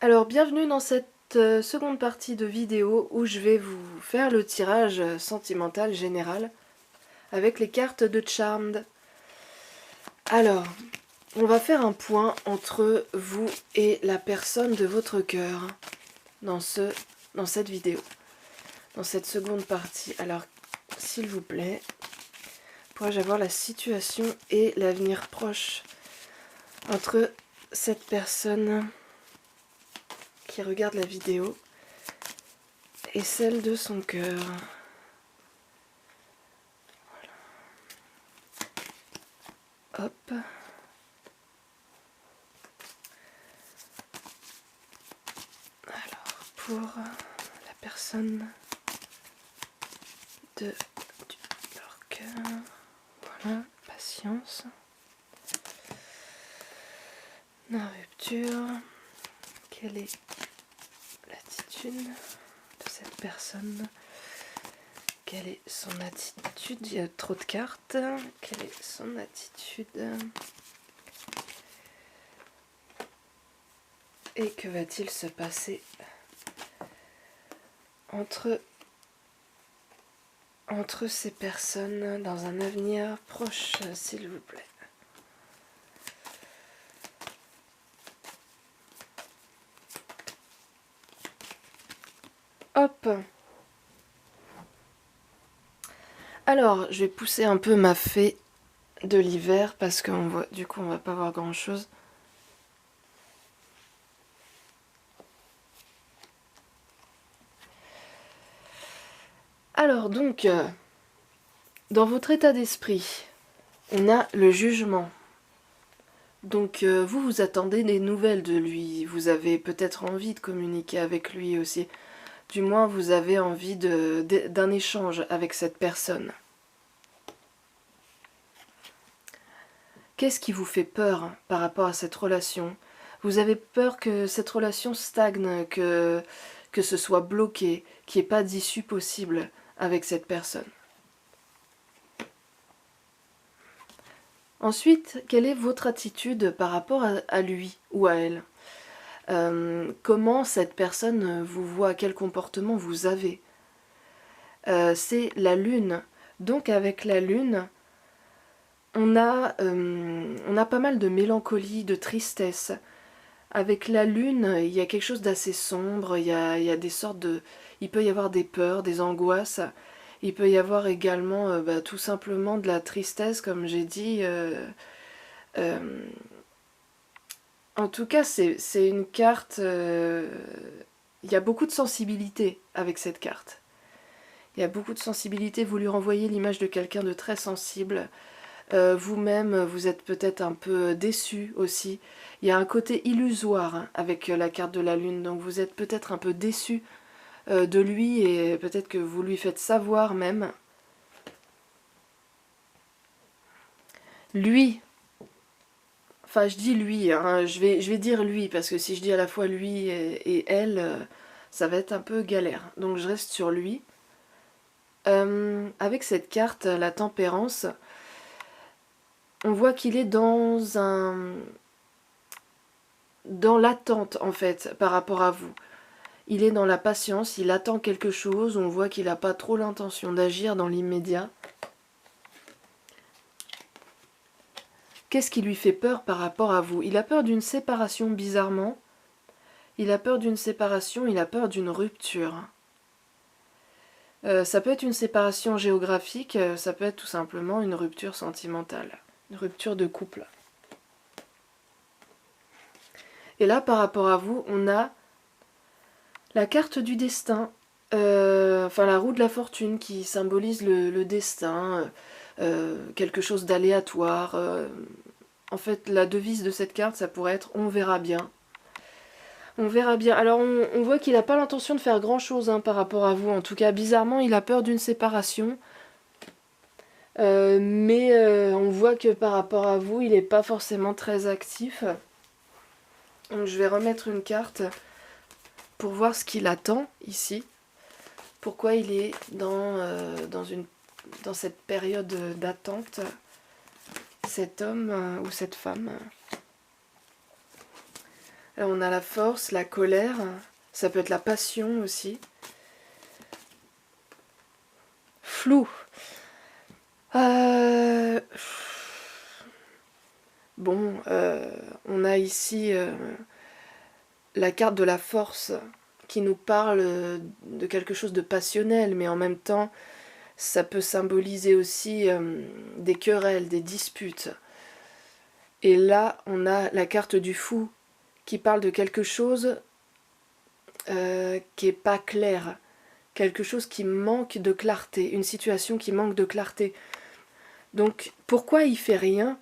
Alors bienvenue dans cette seconde partie de vidéo où je vais vous faire le tirage sentimental général avec les cartes de Charmed. Alors, on va faire un point entre vous et la personne de votre cœur dans cette vidéo, dans cette seconde partie. Alors, s'il vous plaît, pourrais-je avoir la situation et l'avenir proche entre cette personne qui regarde la vidéo et celle de son cœur. Voilà. Hop. Alors, pour la personne de leur cœur, voilà, patience. La rupture. Quelle est l'attitude de cette personne? Quelle est son attitude? Il y a trop de cartes. Quelle est son attitude? Et que va-t-il se passer entre ces personnes dans un avenir proche, s'il vous plaît? Hop. Alors, je vais pousser un peu ma fée de l'hiver parce qu'on voit, du coup, on va pas voir grand chose. Alors donc, dans votre état d'esprit, on a le jugement. Donc vous, vous attendez des nouvelles de lui, vous avez peut-être envie de communiquer avec lui aussi. Du moins, vous avez envie d'un échange avec cette personne. Qu'est-ce qui vous fait peur par rapport à cette relation? Vous avez peur que cette relation stagne, que ce soit bloqué, qu'il n'y ait pas d'issue possible avec cette personne. Ensuite, quelle est votre attitude par rapport à lui ou à elle? Comment cette personne vous voit? Quel comportement vous avez? C'est la lune. Donc avec la lune, on a pas mal de mélancolie, de tristesse. Avec la lune, il y a quelque chose d'assez sombre, il y a des sortes de... Il peut y avoir des peurs, des angoisses. Il peut y avoir également tout simplement de la tristesse, comme j'ai dit. En tout cas, c'est une carte... il y a beaucoup de sensibilité avec cette carte. Il y a beaucoup de sensibilité. Vous lui renvoyez l'image de quelqu'un de très sensible. Vous-même, vous êtes peut-être un peu déçu aussi. Il y a un côté illusoire avec la carte de la lune, donc vous êtes peut-être un peu déçu de lui et peut-être que vous lui faites savoir même. Lui, enfin je dis lui, hein, je vais dire lui, parce que si je dis à la fois lui et elle, ça va être un peu galère. Donc je reste sur lui. Avec cette carte, la tempérance, on voit qu'il est dans l'attente en fait par rapport à vous. Il est dans la patience, il attend quelque chose, on voit qu'il n'a pas trop l'intention d'agir dans l'immédiat. Qu'est-ce qui lui fait peur par rapport à vous? Il a peur d'une séparation bizarrement. Il a peur d'une séparation, il a peur d'une rupture. Ça peut être une séparation géographique, ça peut être tout simplement une rupture sentimentale, une rupture de couple. Et là, par rapport à vous, on a la carte du destin, enfin la roue de la fortune qui symbolise le destin, quelque chose d'aléatoire. En fait, la devise de cette carte, ça pourrait être « on verra bien ». On verra bien. Alors, on voit qu'il n'a pas l'intention de faire grand-chose par rapport à vous. En tout cas, bizarrement, il a peur d'une séparation. Mais on voit que par rapport à vous, il n'est pas forcément très actif. Donc, je vais remettre une carte pour voir ce qu'il attend ici. Pourquoi il est dans cette période d'attente, cet homme ou cette femme. Là, on a la force, la colère, ça peut être la passion aussi. Flou. Bon, on a ici la carte de la force qui nous parle de quelque chose de passionnel, mais en même temps, ça peut symboliser aussi des querelles, des disputes. Et là, on a la carte du fou qui parle de quelque chose qui n'est pas clair, quelque chose qui manque de clarté, une situation qui manque de clarté. Donc, pourquoi il fait rien?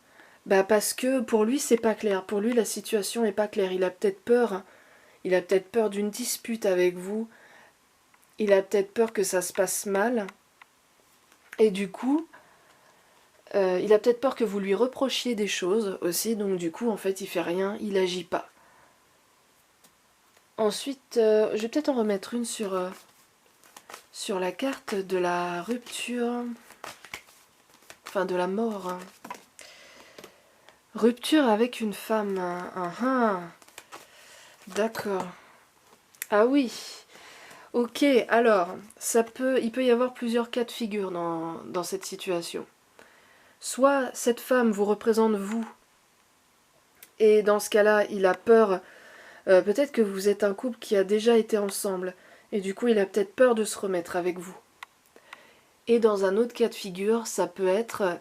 Bah parce que pour lui, c'est pas clair. Pour lui, la situation n'est pas claire. Il a peut-être peur. Il a peut-être peur d'une dispute avec vous. Il a peut-être peur que ça se passe mal. Et du coup, il a peut-être peur que vous lui reprochiez des choses aussi. Donc du coup, en fait, il fait rien. Il agit pas. Ensuite, je vais peut-être en remettre une sur la carte de la rupture. Enfin, de la mort. Rupture avec une femme. D'accord. Ah oui. Ok, alors, il peut y avoir plusieurs cas de figure dans cette situation. Soit cette femme vous représente vous, et dans ce cas-là, il a peur, peut-être que vous êtes un couple qui a déjà été ensemble, et du coup, il a peut-être peur de se remettre avec vous. Et dans un autre cas de figure, ça peut être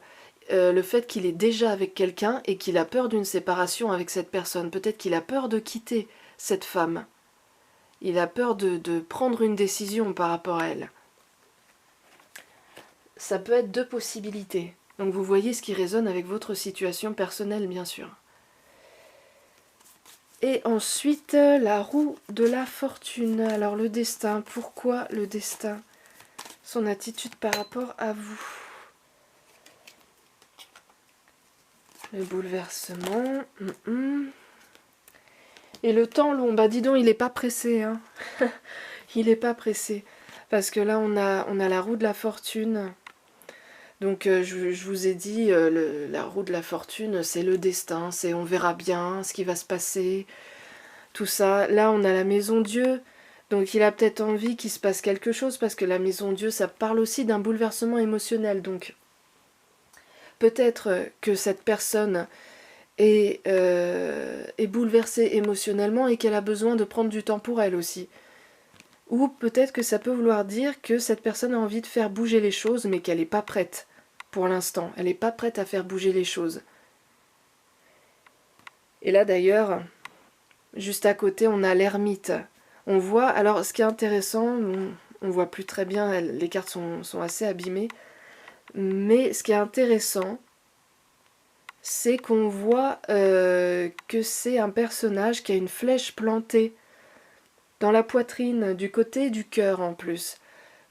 le fait qu'il est déjà avec quelqu'un et qu'il a peur d'une séparation avec cette personne. Peut-être qu'il a peur de quitter cette femme. Il a peur de prendre une décision par rapport à elle. Ça peut être deux possibilités. Donc vous voyez ce qui résonne avec votre situation personnelle, bien sûr. Et ensuite, la roue de la fortune. Alors le destin, pourquoi le destin? Son attitude par rapport à vous. Le bouleversement. Et le temps long, bah dis donc, il n'est pas pressé. Hein. Il n'est pas pressé. Parce que là, on a la roue de la fortune. Donc je vous ai dit, la roue de la fortune, c'est le destin, c'est on verra bien ce qui va se passer, tout ça. Là, on a la maison Dieu, donc il a peut-être envie qu'il se passe quelque chose, parce que la maison Dieu, ça parle aussi d'un bouleversement émotionnel. Donc peut-être que cette personne est bouleversée émotionnellement et qu'elle a besoin de prendre du temps pour elle aussi. Ou peut-être que ça peut vouloir dire que cette personne a envie de faire bouger les choses, mais qu'elle n'est pas prête. Pour l'instant, elle n'est pas prête à faire bouger les choses. Et là d'ailleurs, juste à côté, on a l'ermite. On voit, alors ce qui est intéressant, on voit plus très bien, les cartes sont assez abîmées, mais ce qui est intéressant, c'est qu'on voit que c'est un personnage qui a une flèche plantée dans la poitrine, du côté du cœur en plus.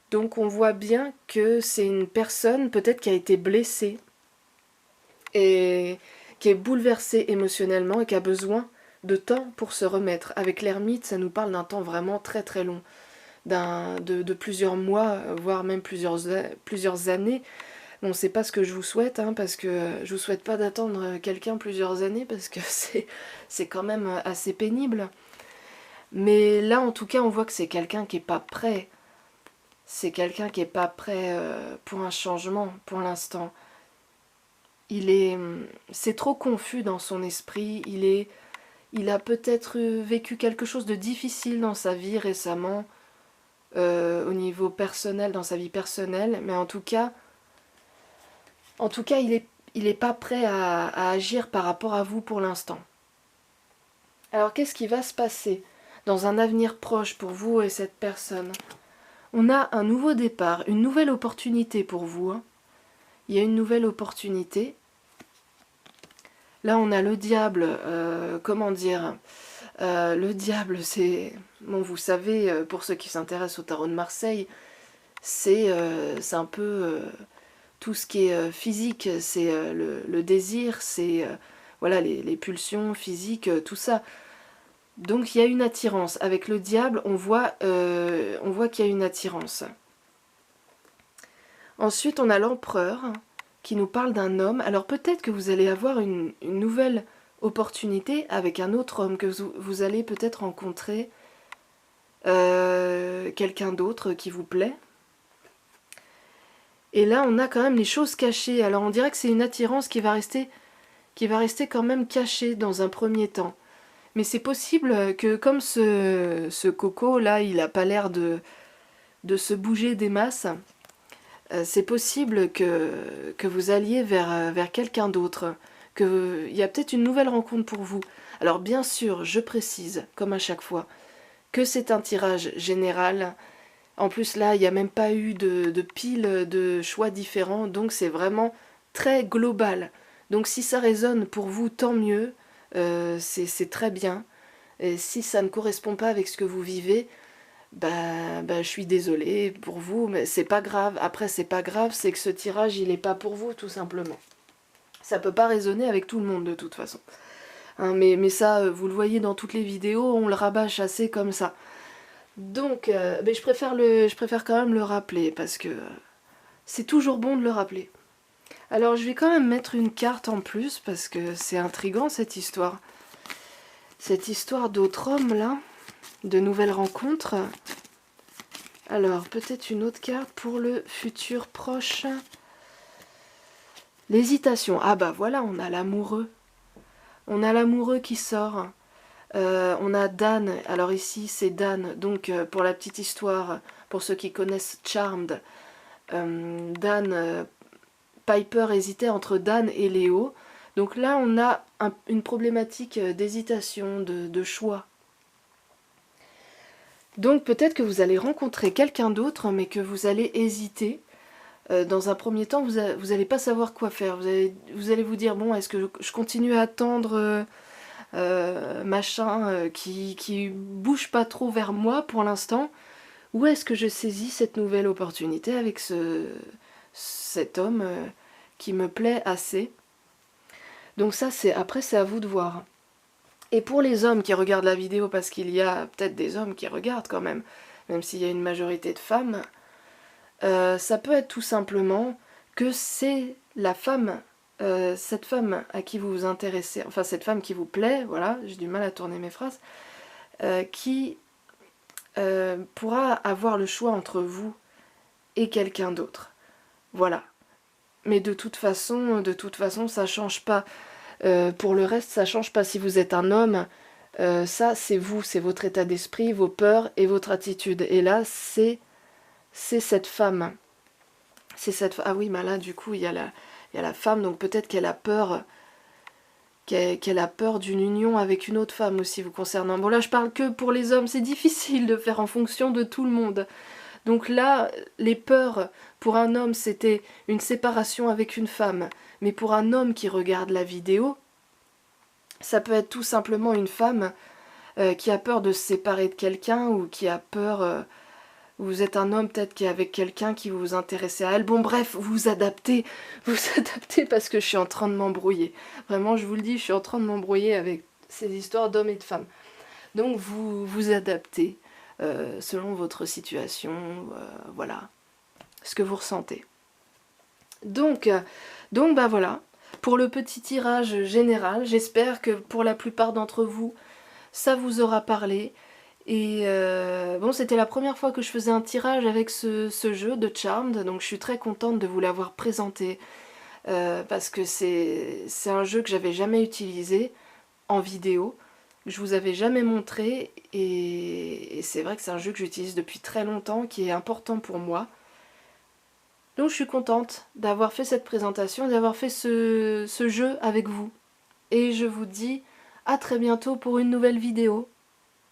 Donc on voit bien que c'est une personne peut-être qui a été blessée et qui est bouleversée émotionnellement et qui a besoin de temps pour se remettre. Avec l'ermite, ça nous parle d'un temps vraiment très très long, de plusieurs mois, voire même plusieurs années. Bon, c'est pas ce que je vous souhaite, hein, parce que je vous souhaite pas d'attendre quelqu'un plusieurs années, parce que c'est quand même assez pénible. Mais là, en tout cas, on voit que c'est quelqu'un qui est pas prêt. C'est quelqu'un qui est pas prêt pour un changement, pour l'instant. C'est trop confus dans son esprit. Il a peut-être vécu quelque chose de difficile dans sa vie récemment, au niveau personnel, dans sa vie personnelle, mais en tout cas, il est pas prêt à agir par rapport à vous pour l'instant. Alors qu'est-ce qui va se passer dans un avenir proche pour vous et cette personne? On a un nouveau départ, une nouvelle opportunité pour vous. Hein. Il y a une nouvelle opportunité. Là, on a le diable. Comment dire le diable, c'est... Bon, vous savez, pour ceux qui s'intéressent au tarot de Marseille, c'est un peu tout ce qui est physique. C'est le désir, c'est voilà, les pulsions physiques, tout ça. Donc il y a une attirance. Avec le diable, on voit qu'il y a une attirance. Ensuite, on a l'empereur qui nous parle d'un homme. Alors peut-être que vous allez avoir une nouvelle opportunité avec un autre homme, que vous allez peut-être rencontrer quelqu'un d'autre qui vous plaît. Et là, on a quand même les choses cachées. Alors on dirait que c'est une attirance qui va rester quand même cachée dans un premier temps. Mais c'est possible que comme ce Coco, là, il n'a pas l'air de se bouger des masses, c'est possible que vous alliez vers quelqu'un d'autre, qu'il y a peut-être une nouvelle rencontre pour vous. Alors bien sûr, je précise, comme à chaque fois, que c'est un tirage général. En plus là, il n'y a même pas eu de pile de choix différents, donc c'est vraiment très global. Donc si ça résonne pour vous, tant mieux, c'est très bien. Et si ça ne correspond pas avec ce que vous vivez, je suis désolée pour vous, mais c'est pas grave. Après, c'est pas grave, c'est que ce tirage, il n'est pas pour vous, tout simplement. Ça peut pas résonner avec tout le monde, de toute façon. Hein, mais ça, vous le voyez dans toutes les vidéos, on le rabâche assez comme ça. Donc, mais je préfère quand même le rappeler, parce que c'est toujours bon de le rappeler. Alors, je vais quand même mettre une carte en plus, parce que c'est intriguant, cette histoire. Cette histoire d'autres hommes, là, de nouvelles rencontres. Alors, peut-être une autre carte pour le futur proche. L'hésitation. Ah bah voilà, on a l'amoureux. On a l'amoureux qui sort. On a Dan. Alors ici, c'est Dan. Donc, pour la petite histoire, pour ceux qui connaissent Charmed, Dan, Piper hésitait entre Dan et Léo. Donc là, on a une problématique d'hésitation, de choix. Donc peut-être que vous allez rencontrer quelqu'un d'autre, mais que vous allez hésiter. Dans un premier temps, vous n'allez pas savoir quoi faire. Vous allez vous dire, bon, est-ce que je continue à attendre machin qui bouge pas trop vers moi pour l'instant, ou est-ce que je saisis cette nouvelle opportunité avec cet homme qui me plaît assez. Donc ça, après, c'est à vous de voir. Et pour les hommes qui regardent la vidéo, parce qu'il y a peut-être des hommes qui regardent quand même s'il y a une majorité de femmes, ça peut être tout simplement que c'est la femme, cette femme à qui vous vous intéressez, enfin cette femme qui vous plaît, voilà, j'ai du mal à tourner mes phrases, qui pourra avoir le choix entre vous et quelqu'un d'autre. Voilà. Mais de toute façon, ça change pas. Pour le reste, ça change pas. Si vous êtes un homme, ça c'est vous, c'est votre état d'esprit, vos peurs et votre attitude. Et là, c'est cette femme. Ah oui, mais là, du coup, il y a la femme, donc peut-être qu'elle a peur, qu'elle a peur d'une union avec une autre femme aussi vous concernant. Bon, là, je parle que pour les hommes, c'est difficile de faire en fonction de tout le monde. Donc là, les peurs, pour un homme, c'était une séparation avec une femme. Mais pour un homme qui regarde la vidéo, ça peut être tout simplement une femme qui a peur de se séparer de quelqu'un, ou qui a peur... vous êtes un homme peut-être qui est avec quelqu'un qui vous intéressez à elle. Bon bref, vous adaptez parce que je suis en train de m'embrouiller. Vraiment, je vous le dis, je suis en train de m'embrouiller avec ces histoires d'hommes et de femmes. Donc vous adaptez selon votre situation, voilà, ce que vous ressentez. Donc bah voilà, pour le petit tirage général, j'espère que pour la plupart d'entre vous, ça vous aura parlé. Et bon, c'était la première fois que je faisais un tirage avec ce jeu de Charmed, donc je suis très contente de vous l'avoir présenté, parce que c'est un jeu que j'avais jamais utilisé en vidéo, que je vous avais jamais montré, et c'est vrai que c'est un jeu que j'utilise depuis très longtemps, qui est important pour moi. Donc je suis contente d'avoir fait cette présentation, d'avoir fait ce jeu avec vous. Et je vous dis à très bientôt pour une nouvelle vidéo.